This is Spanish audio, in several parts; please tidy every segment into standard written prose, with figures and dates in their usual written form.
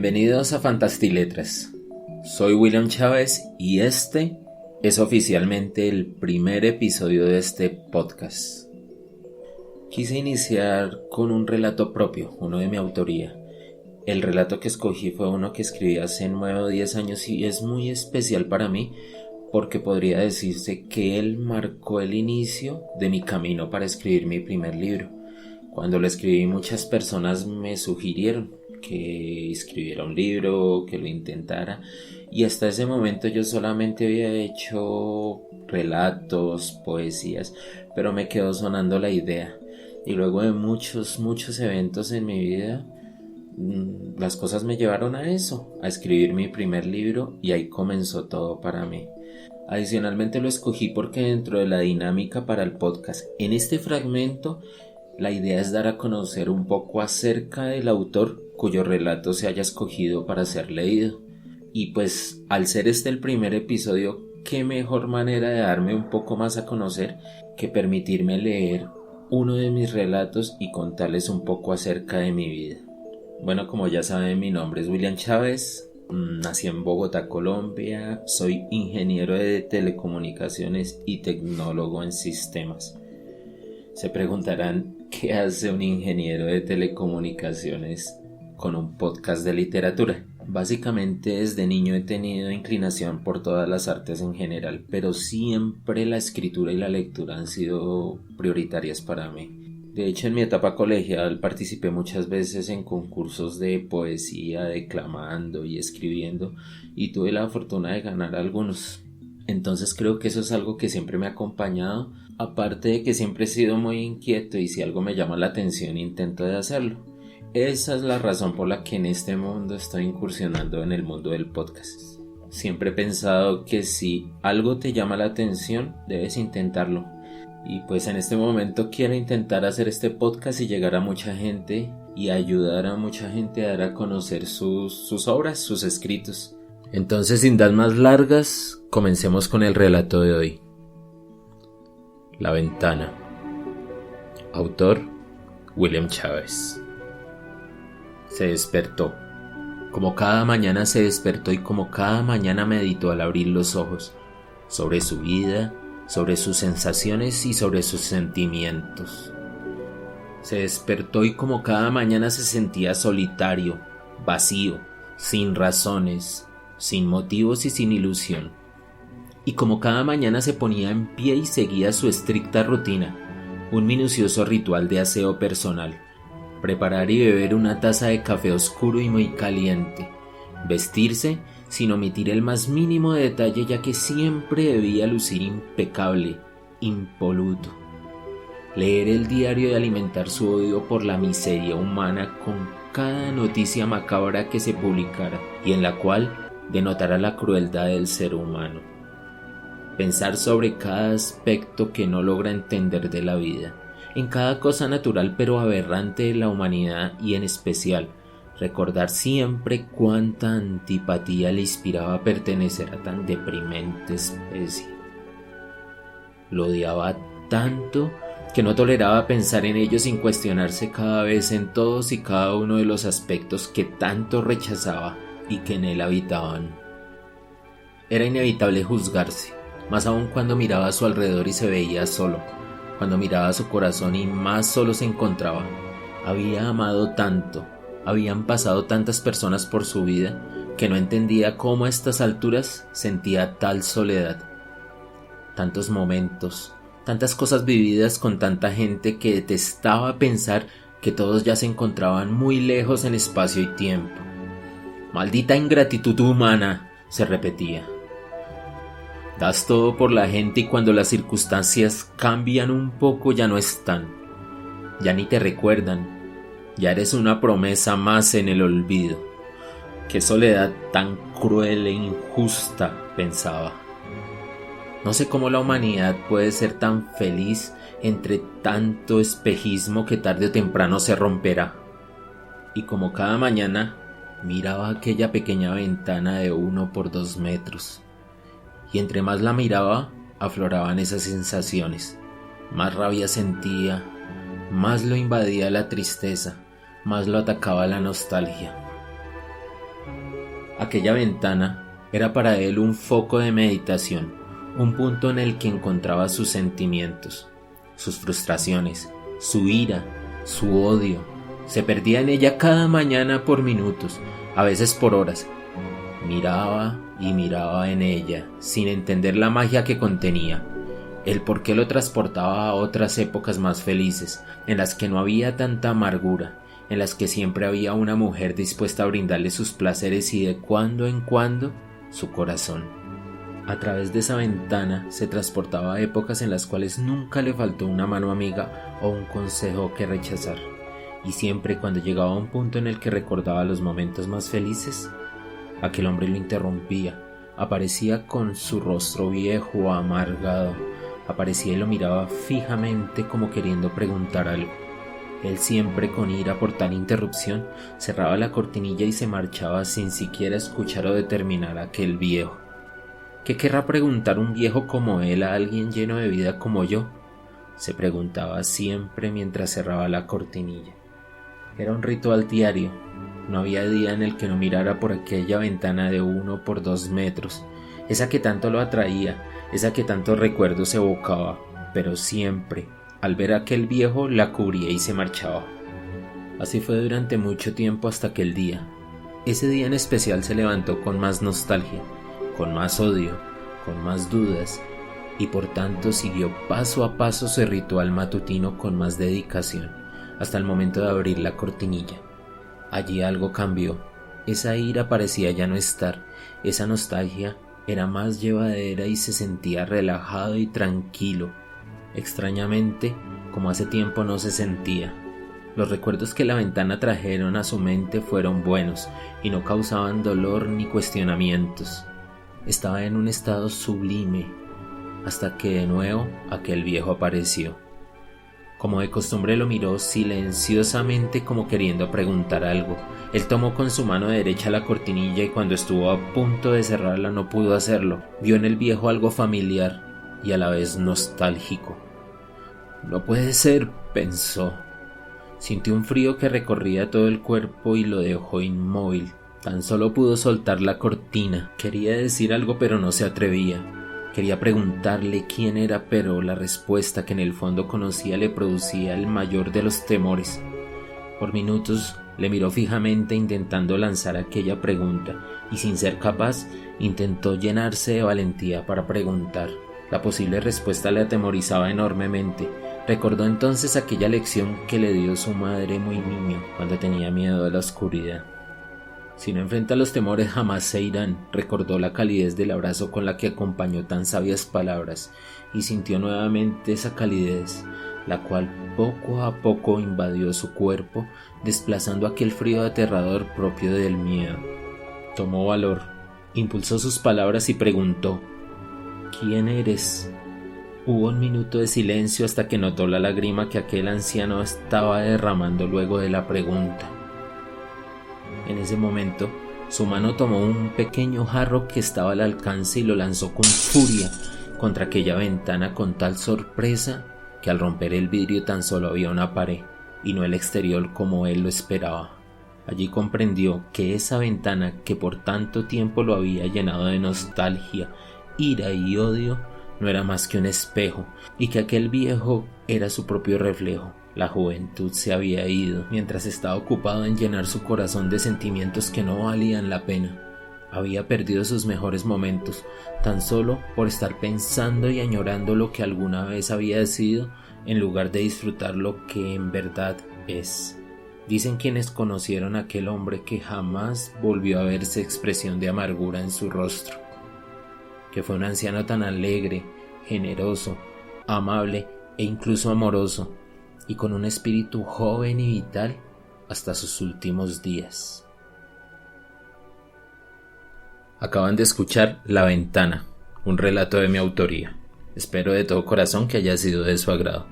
Bienvenidos a Fantastiletras. Soy William Chávez y este es oficialmente el primer episodio de este podcast. Quise iniciar con un relato propio, uno de mi autoría. El relato que escogí fue uno que escribí hace 9 o 10 años y es muy especial para mí porque podría decirse que él marcó el inicio de mi camino para escribir mi primer libro. Cuando lo escribí, muchas personas me sugirieron que escribiera un libro, que lo intentara, y hasta ese momento yo solamente había hecho relatos, poesías, pero me quedó sonando la idea. Y luego de muchos eventos en mi vida, las cosas me llevaron a eso, a escribir mi primer libro, y ahí comenzó todo para mí. Adicionalmente lo escogí porque dentro de la dinámica para el podcast, en este fragmento, la idea es dar a conocer un poco acerca del autor cuyo relato se haya escogido para ser leído. Y pues al ser este el primer episodio, qué mejor manera de darme un poco más a conocer que permitirme leer uno de mis relatos y contarles un poco acerca de mi vida. Bueno, como ya saben, mi nombre es William Chávez, nací en Bogotá, Colombia, soy ingeniero de telecomunicaciones y tecnólogo en sistemas. Se preguntarán, ¿qué hace un ingeniero de telecomunicaciones con un podcast de literatura? Básicamente desde niño he tenido inclinación por todas las artes en general, pero siempre la escritura y la lectura han sido prioritarias para mí. De hecho, en mi etapa colegial participé muchas veces en concursos de poesía, declamando y escribiendo, y tuve la fortuna de ganar algunos. Entonces creo que eso es algo que siempre me ha acompañado, aparte de que siempre he sido muy inquieto y si algo me llama la atención intento de hacerlo. Esa es la razón por la que en este mundo estoy incursionando en el mundo del podcast. Siempre he pensado que si algo te llama la atención, debes intentarlo. Y pues en este momento quiero intentar hacer este podcast y llegar a mucha gente y ayudar a mucha gente a dar a conocer sus obras, sus escritos. Entonces, sin dar más largas, comencemos con el relato de hoy. La ventana. Autor, William Chávez. Se despertó. Como cada mañana se despertó y como cada mañana meditó al abrir los ojos sobre su vida, sobre sus sensaciones y sobre sus sentimientos. Se despertó y como cada mañana se sentía solitario, vacío, sin razones, sin motivos y sin ilusión. Y como cada mañana se ponía en pie y seguía su estricta rutina, un minucioso ritual de aseo personal, preparar y beber una taza de café oscuro y muy caliente, vestirse sin omitir el más mínimo detalle ya que siempre debía lucir impecable, impoluto, leer el diario y alimentar su odio por la miseria humana con cada noticia macabra que se publicara y en la cual denotara la crueldad del ser humano. Pensar sobre cada aspecto que no logra entender de la vida, en cada cosa natural pero aberrante de la humanidad y en especial, recordar siempre cuánta antipatía le inspiraba pertenecer a tan deprimente especie. Lo odiaba tanto que no toleraba pensar en ello sin cuestionarse cada vez en todos y cada uno de los aspectos que tanto rechazaba y que en él habitaban. Era inevitable juzgarse, más aún cuando miraba a su alrededor y se veía solo, cuando miraba a su corazón y más solo se encontraba. Había amado tanto, habían pasado tantas personas por su vida, que no entendía cómo a estas alturas sentía tal soledad. Tantos momentos, tantas cosas vividas con tanta gente que detestaba pensar que todos ya se encontraban muy lejos en espacio y tiempo. «Maldita ingratitud humana», se repetía. Das todo por la gente y cuando las circunstancias cambian un poco ya no están, ya ni te recuerdan. Ya eres una promesa más en el olvido. Qué soledad tan cruel e injusta, pensaba. No sé cómo la humanidad puede ser tan feliz entre tanto espejismo que tarde o temprano se romperá. Y como cada mañana miraba aquella pequeña ventana de 1 por 2 metros. Y entre más la miraba, afloraban esas sensaciones. Más rabia sentía, más lo invadía la tristeza, más lo atacaba la nostalgia. Aquella ventana era para él un foco de meditación, un punto en el que encontraba sus sentimientos, sus frustraciones, su ira, su odio. Se perdía en ella cada mañana por minutos, a veces por horas. Miraba y miraba en ella, sin entender la magia que contenía, el por qué lo transportaba a otras épocas más felices, en las que no había tanta amargura, en las que siempre había una mujer dispuesta a brindarle sus placeres y de cuando en cuando su corazón. A través de esa ventana se transportaba a épocas en las cuales nunca le faltó una mano amiga o un consejo que rechazar, y siempre cuando llegaba a un punto en el que recordaba los momentos más felices, aquel hombre lo interrumpía, aparecía con su rostro viejo, amargado, aparecía y lo miraba fijamente como queriendo preguntar algo. Él, siempre con ira por tal interrupción, cerraba la cortinilla y se marchaba sin siquiera escuchar o determinar a aquel viejo. ¿Qué querrá preguntar un viejo como él a alguien lleno de vida como yo?, se preguntaba siempre mientras cerraba la cortinilla. Era un ritual diario. No había día en el que no mirara por aquella ventana de 1 por 2 metros, esa que tanto lo atraía, esa que tantos recuerdos evocaba, pero siempre, al ver a aquel viejo, la cubría y se marchaba. Así fue durante mucho tiempo hasta aquel día. Ese día en especial se levantó con más nostalgia, con más odio, con más dudas, y por tanto siguió paso a paso su ritual matutino con más dedicación, hasta el momento de abrir la cortinilla. Allí algo cambió. Esa ira parecía ya no estar, esa nostalgia era más llevadera y se sentía relajado y tranquilo, extrañamente como hace tiempo no se sentía. Los recuerdos que la ventana trajeron a su mente fueron buenos y no causaban dolor ni cuestionamientos. Estaba en un estado sublime, hasta que de nuevo aquel viejo apareció. Como de costumbre lo miró silenciosamente como queriendo preguntar algo. Él tomó con su mano derecha la cortinilla y cuando estuvo a punto de cerrarla no pudo hacerlo. Vio en el viejo algo familiar y a la vez nostálgico. No puede ser, pensó. Sintió un frío que recorría todo el cuerpo y lo dejó inmóvil. Tan solo pudo soltar la cortina. Quería decir algo pero no se atrevía. Quería preguntarle quién era, pero la respuesta que en el fondo conocía le producía el mayor de los temores. Por minutos le miró fijamente intentando lanzar aquella pregunta y sin ser capaz intentó llenarse de valentía para preguntar. La posible respuesta le atemorizaba enormemente. Recordó entonces aquella lección que le dio su madre muy niño cuando tenía miedo de la oscuridad. Si no enfrenta los temores jamás se irán, recordó la calidez del abrazo con la que acompañó tan sabias palabras y sintió nuevamente esa calidez, la cual poco a poco invadió su cuerpo, desplazando aquel frío aterrador propio del miedo. Tomó valor, impulsó sus palabras y preguntó: ¿Quién eres? Hubo un minuto de silencio hasta que notó la lágrima que aquel anciano estaba derramando luego de la pregunta. En ese momento, su mano tomó un pequeño jarro que estaba al alcance y lo lanzó con furia contra aquella ventana con tal sorpresa que al romper el vidrio tan solo había una pared y no el exterior como él lo esperaba. Allí comprendió que esa ventana que por tanto tiempo lo había llenado de nostalgia, ira y odio no era más que un espejo y que aquel viejo era su propio reflejo. La juventud se había ido mientras estaba ocupado en llenar su corazón de sentimientos que no valían la pena. Había perdido sus mejores momentos tan solo por estar pensando y añorando lo que alguna vez había sido en lugar de disfrutar lo que en verdad es. Dicen quienes conocieron a aquel hombre que jamás volvió a verse expresión de amargura en su rostro, que fue un anciano tan alegre, generoso, amable e incluso amoroso, y con un espíritu joven y vital hasta sus últimos días. Acaban de escuchar La Ventana, un relato de mi autoría. Espero de todo corazón que haya sido de su agrado.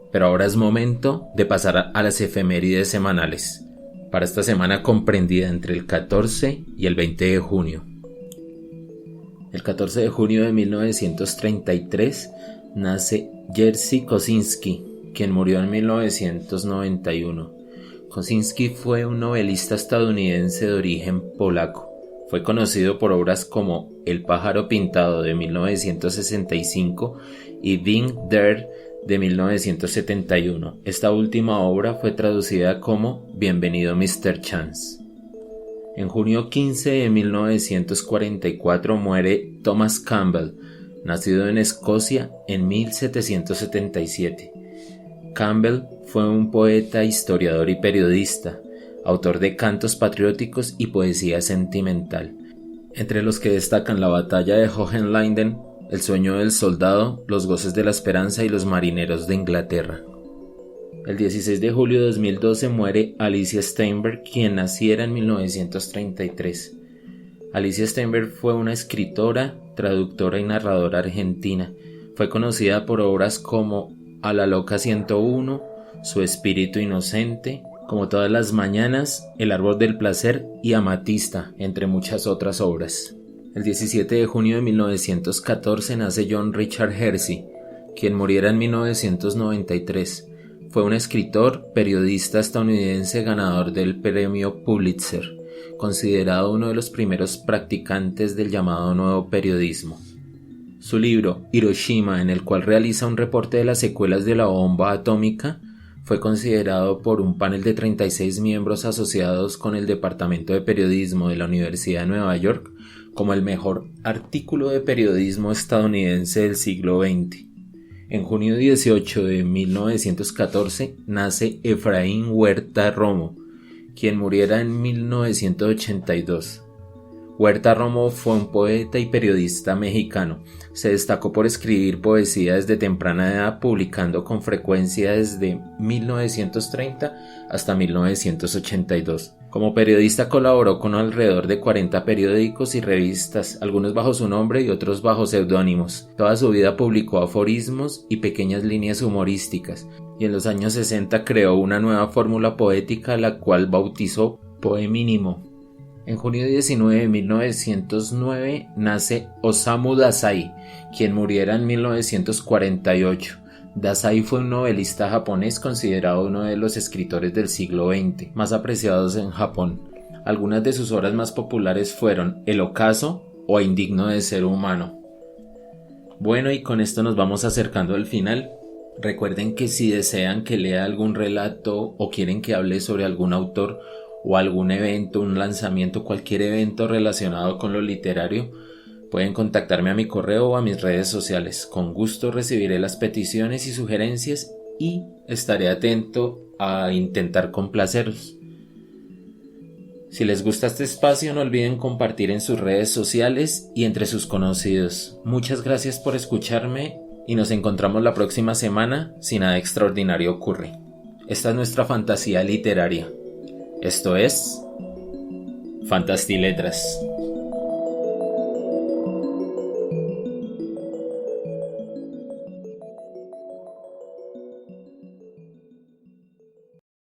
Pero ahora es momento de pasar a las efemérides semanales, para esta semana comprendida entre el 14 y el 20 de junio. El 14 de junio de 1933 nace Jerzy Kosinski, quien murió en 1991. Kosinski fue un novelista estadounidense de origen polaco. Fue conocido por obras como El pájaro pintado de 1965 y Being There de 1971. Esta última obra fue traducida como Bienvenido Mr. Chance. En junio 15 de 1944 muere Thomas Campbell, nacido en Escocia en 1777. Campbell fue un poeta, historiador y periodista, autor de cantos patrióticos y poesía sentimental, entre los que destacan La batalla de Hohenlinden, El sueño del soldado, Los goces de la esperanza y Los marineros de Inglaterra. El 16 de julio de 2012 muere Alicia Steinberg, quien naciera en 1933. Alicia Steinberg fue una escritora, traductora y narradora argentina. Fue conocida por obras como A la loca 101, Su espíritu inocente, Como todas las mañanas, El árbol del placer y Amatista, entre muchas otras obras. El 17 de junio de 1914 nace John Richard Hersey, quien muriera en 1993. Fue un escritor, periodista estadounidense ganador del premio Pulitzer, considerado uno de los primeros practicantes del llamado nuevo periodismo. Su libro, Hiroshima, en el cual realiza un reporte de las secuelas de la bomba atómica, fue considerado por un panel de 36 miembros asociados con el Departamento de Periodismo de la Universidad de Nueva York como el mejor artículo de periodismo estadounidense del siglo XX. En junio 18 de 1914 nace Efraín Huerta Romo, quien muriera en 1982. Huerta Romo fue un poeta y periodista mexicano. Se destacó por escribir poesía desde temprana edad, publicando con frecuencia desde 1930 hasta 1982. Como periodista colaboró con alrededor de 40 periódicos y revistas, algunos bajo su nombre y otros bajo seudónimos. Toda su vida publicó aforismos y pequeñas líneas humorísticas, y en los años 60 creó una nueva fórmula poética, la cual bautizó Poemínimo. En junio 19 de 1909 nace Osamu Dazai, quien muriera en 1948. Dazai fue un novelista japonés considerado uno de los escritores del siglo XX, más apreciados en Japón. Algunas de sus obras más populares fueron El ocaso o Indigno de ser humano. Bueno, y con esto nos vamos acercando al final. Recuerden que si desean que lea algún relato o quieren que hable sobre algún autor o algún evento, un lanzamiento, cualquier evento relacionado con lo literario, pueden contactarme a mi correo o a mis redes sociales. Con gusto recibiré las peticiones y sugerencias y estaré atento a intentar complaceros. Si les gusta este espacio, no olviden compartir en sus redes sociales y entre sus conocidos. Muchas gracias por escucharme y nos encontramos la próxima semana si nada extraordinario ocurre. Esta es nuestra fantasía literaria. Esto es Fantastiletras.